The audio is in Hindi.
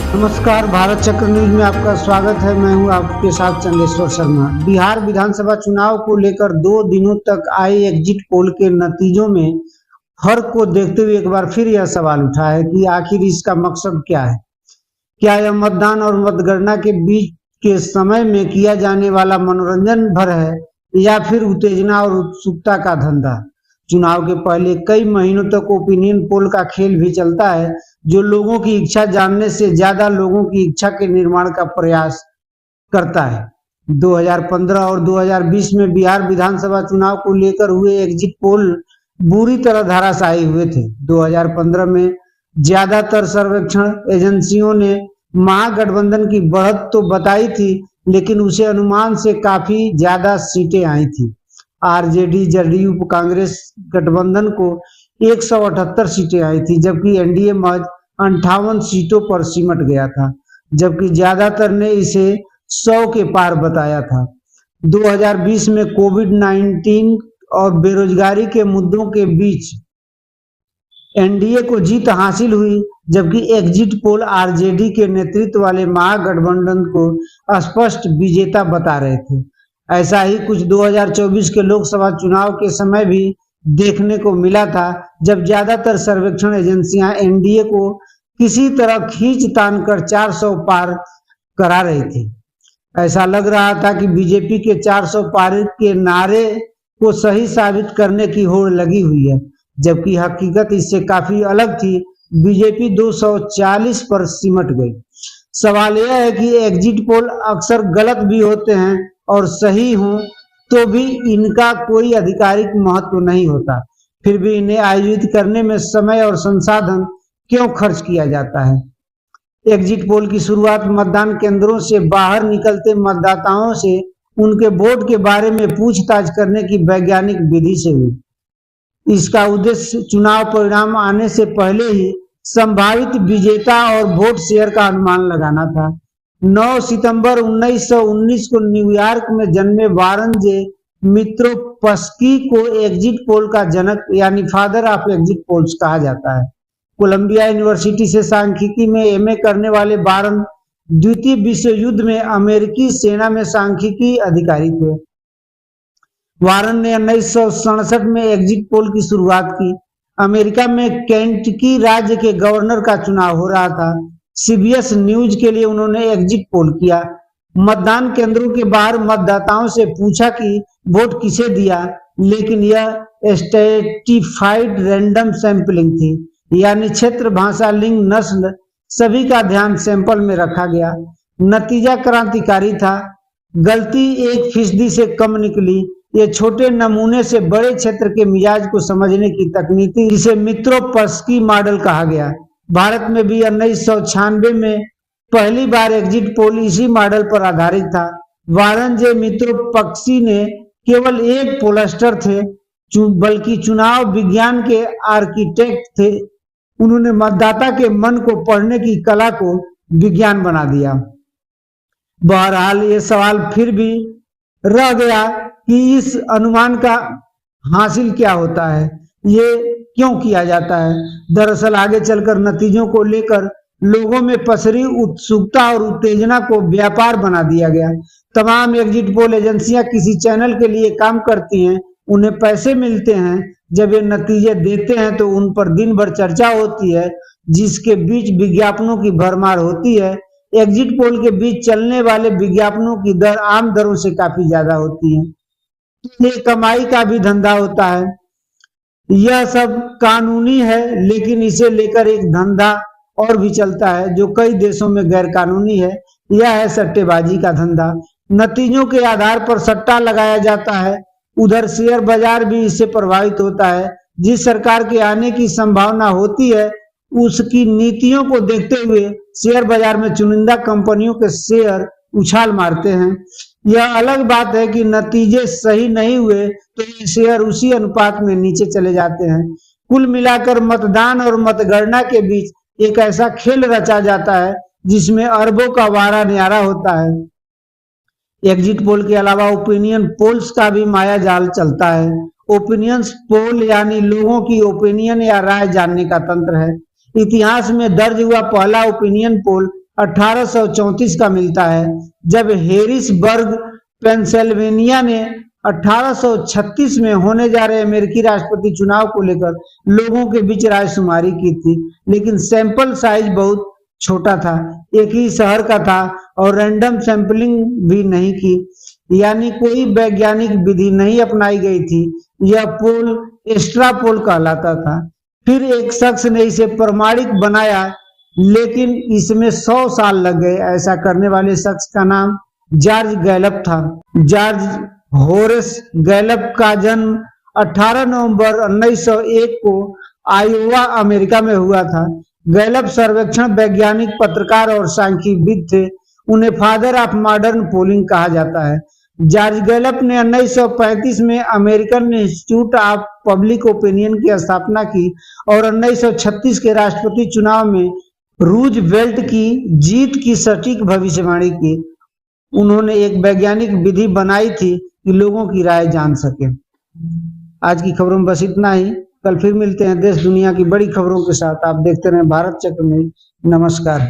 नमस्कार, भारत चक्र न्यूज में आपका स्वागत है। मैं हूं आपके साथ चंदेश्वर शर्मा। बिहार विधानसभा चुनाव को लेकर 2 दिनों तक आए एग्जिट पोल के नतीजों में फर्क को देखते हुए एक बार फिर यह सवाल उठा है कि आखिर इसका मकसद क्या है। क्या यह मतदान और मतगणना के बीच के समय में किया जाने वाला मनोरंजन भर है या फिर उत्तेजना और उत्सुकता का धंधा। चुनाव के पहले कई महीनों तक ओपिनियन पोल का खेल भी चलता है, जो लोगों की इच्छा जानने से ज्यादा लोगों की इच्छा के निर्माण का प्रयास करता है। 2015 और 2020 में बिहार विधानसभा चुनाव को लेकर हुए एग्जिट पोल बुरी तरह धराशायी हुए थे। 2015 में ज्यादातर सर्वेक्षण एजेंसियों ने महागठबंधन की बढ़त तो बताई थी, लेकिन उसे अनुमान से काफी ज्यादा सीटें आई थी। आरजेडी जदयू कांग्रेस गठबंधन को 178 सीटें आई थी, जबकि एनडीए महज 58 सीटों पर सिमट गया था, जबकि ज्यादातर ने इसे 100 के पार बताया था। 2020 में कोविड-19 और बेरोजगारी के मुद्दों के बीच एनडीए को जीत हासिल हुई, जबकि एग्जिट पोल आरजेडी के नेतृत्व वाले महागठबंधन को स्पष्ट विजेता बता रहे थे। ऐसा ही कुछ 2024 के लोकसभा चुनाव के समय भी देखने को मिला था, जब ज्यादातर सर्वेक्षण एजेंसियां एनडीए को किसी तरह खींच तान कर 400 पार करा रही थी। ऐसा लग रहा था कि बीजेपी के 400 पार के नारे को सही साबित करने की होड़ लगी हुई है, जबकि हकीकत इससे काफी अलग थी। बीजेपी 240 पर सिमट गई। सवाल यह है कि एग्जिट पोल अक्सर गलत भी होते हैं और सही हों तो भी इनका कोई आधिकारिक महत्व नहीं होता। फिर भी इन्हें आयोजित करने में समय और संसाधन क्यों खर्च किया जाता है। एग्जिट पोल की शुरुआत मतदान केंद्रों से बाहर निकलते मतदाताओं से उनके वोट के बारे में पूछताछ करने की वैज्ञानिक विधि से हुई। इसका उद्देश्य चुनाव परिणाम आने से पहले ही संभावित विजेता और वोट शेयर का अनुमान लगाना था। 9 सितंबर 1919 को न्यूयॉर्क में जन्मे वारन जे मित्रोपस्की को एग्जिट पोल का जनक यानी फादर ऑफ एग्जिट पोल्स कहा जाता है। कोलंबिया यूनिवर्सिटी से सांख्यिकी में एमए करने वाले वारन द्वितीय विश्व युद्ध में अमेरिकी सेना में सांख्यिकी अधिकारी थे। वारन ने 1967 में एग्जिट पोल की शुरुआत की। अमेरिका में केंटकी राज्य के गवर्नर का चुनाव हो रहा था। सीबीएस न्यूज के लिए उन्होंने एग्जिट पोल किया। मतदान केंद्रों के बाहर मतदाताओं से पूछा कि वोट किसे दिया, लेकिन यह स्ट्रेटिफाइड रैंडम सैंपलिंग थी, यानी क्षेत्र, भाषा, लिंग, नस्ल सभी का ध्यान सैंपल में रखा गया। नतीजा क्रांतिकारी था। गलती 1% से कम निकली। ये छोटे नमूने से बड़े क्षेत्र के मिजाज को समझने की तकनीक थी, जिसे मित्रोपस्की मॉडल कहा गया। भारत में भी 1996 में पहली बार एग्जिट पोल इसी मॉडल पर आधारित था। वारन जे मित्रोपस्की ने केवल एक पोलस्टर थे, बल्कि चुनाव विज्ञान के आर्किटेक्ट थे। उन्होंने मतदाता के मन को पढ़ने की कला को विज्ञान बना दिया। बहरहाल ये सवाल फिर भी रह गया कि इस अनुमान का हासिल क्या होता है, ये क्यों किया जाता है। दरअसल आगे चलकर नतीजों को लेकर लोगों में पसरी उत्सुकता और उत्तेजना को व्यापार बना दिया गया। तमाम एग्जिट पोल एजेंसियां किसी चैनल के लिए काम करती हैं, उन्हें पैसे मिलते हैं। जब ये नतीजे देते हैं तो उन पर दिन भर चर्चा होती है, जिसके बीच विज्ञापनों की भरमार होती है। एग्जिट पोल के बीच चलने वाले विज्ञापनों की दर आम दरों से काफी ज्यादा होती है। ये कमाई का भी धंधा होता है। यह सब कानूनी है, लेकिन इसे लेकर एक धंधा और भी चलता है जो कई देशों में गैर कानूनी है। यह है सट्टेबाजी का धंधा। नतीजों के आधार पर सट्टा लगाया जाता है। उधर शेयर बाजार भी इससे प्रभावित होता है। जिस सरकार के आने की संभावना होती है, उसकी नीतियों को देखते हुए शेयर बाजार में चुनिंदा कंपनियों के शेयर उछाल मारते हैं। यह अलग बात है कि नतीजे सही नहीं हुए तो ये शेयर उसी अनुपात में नीचे चले जाते हैं। कुल मिलाकर मतदान और मतगणना के बीच एक ऐसा खेल रचा जाता है जिसमें अरबों का वारा न्यारा होता है। एग्जिट पोल के अलावा ओपिनियन पोल्स का भी माया जाल चलता है। ओपिनियंस पोल यानी लोगों की ओपिनियन या राय जानने का तंत्र है। इतिहास में दर्ज हुआ पहला ओपिनियन पोल 1834 का मिलता है, जब हैरिसबर्ग पेंसिल्वेनिया ने 1836 में होने जा रहे अमेरिकी राष्ट्रपति चुनाव को लेकर लोगों के बीच रायशुमारी की थी, लेकिन सैंपल साइज बहुत छोटा था, एक ही शहर का था और रैंडम सैंपलिंग भी नहीं की, यानी कोई वैज्ञानिक विधि नहीं अपनाई गई थी। यह पोल एक्स्ट्रा पोल कहलाता था। फिर एक शख्स ने इसे प्रमाणिक बनाया, लेकिन इसमें 100 साल लग गए। ऐसा करने वाले शख्स का नाम जॉर्ज गैलप था। जॉर्ज होरेस गैलप का जन्म 18 नवंबर 1901 को आयोवा, अमेरिका में हुआ था। गैलप सर्वेक्षण वैज्ञानिक, पत्रकार और सांख्यिकीविद थे। उन्हें फादर ऑफ मॉडर्न पोलिंग कहा जाता है। जॉर्ज गैलप ने 1935 में American institute of public opinion की स्थापना की और 1936 के राष्ट्रपति चुनाव में रूजवेल्ट की जीत की सटीक भविष्यवाणी की। उन्होंने एक वैज्ञानिक विधि बनाई थी कि लोगों की राय जान सके। आज की खबरों में बस इतना ही। कल फिर मिलते हैं देश दुनिया की बड़ी खबरों के साथ। आप देखते रहें भारत चक्र न्यूज। नमस्कार।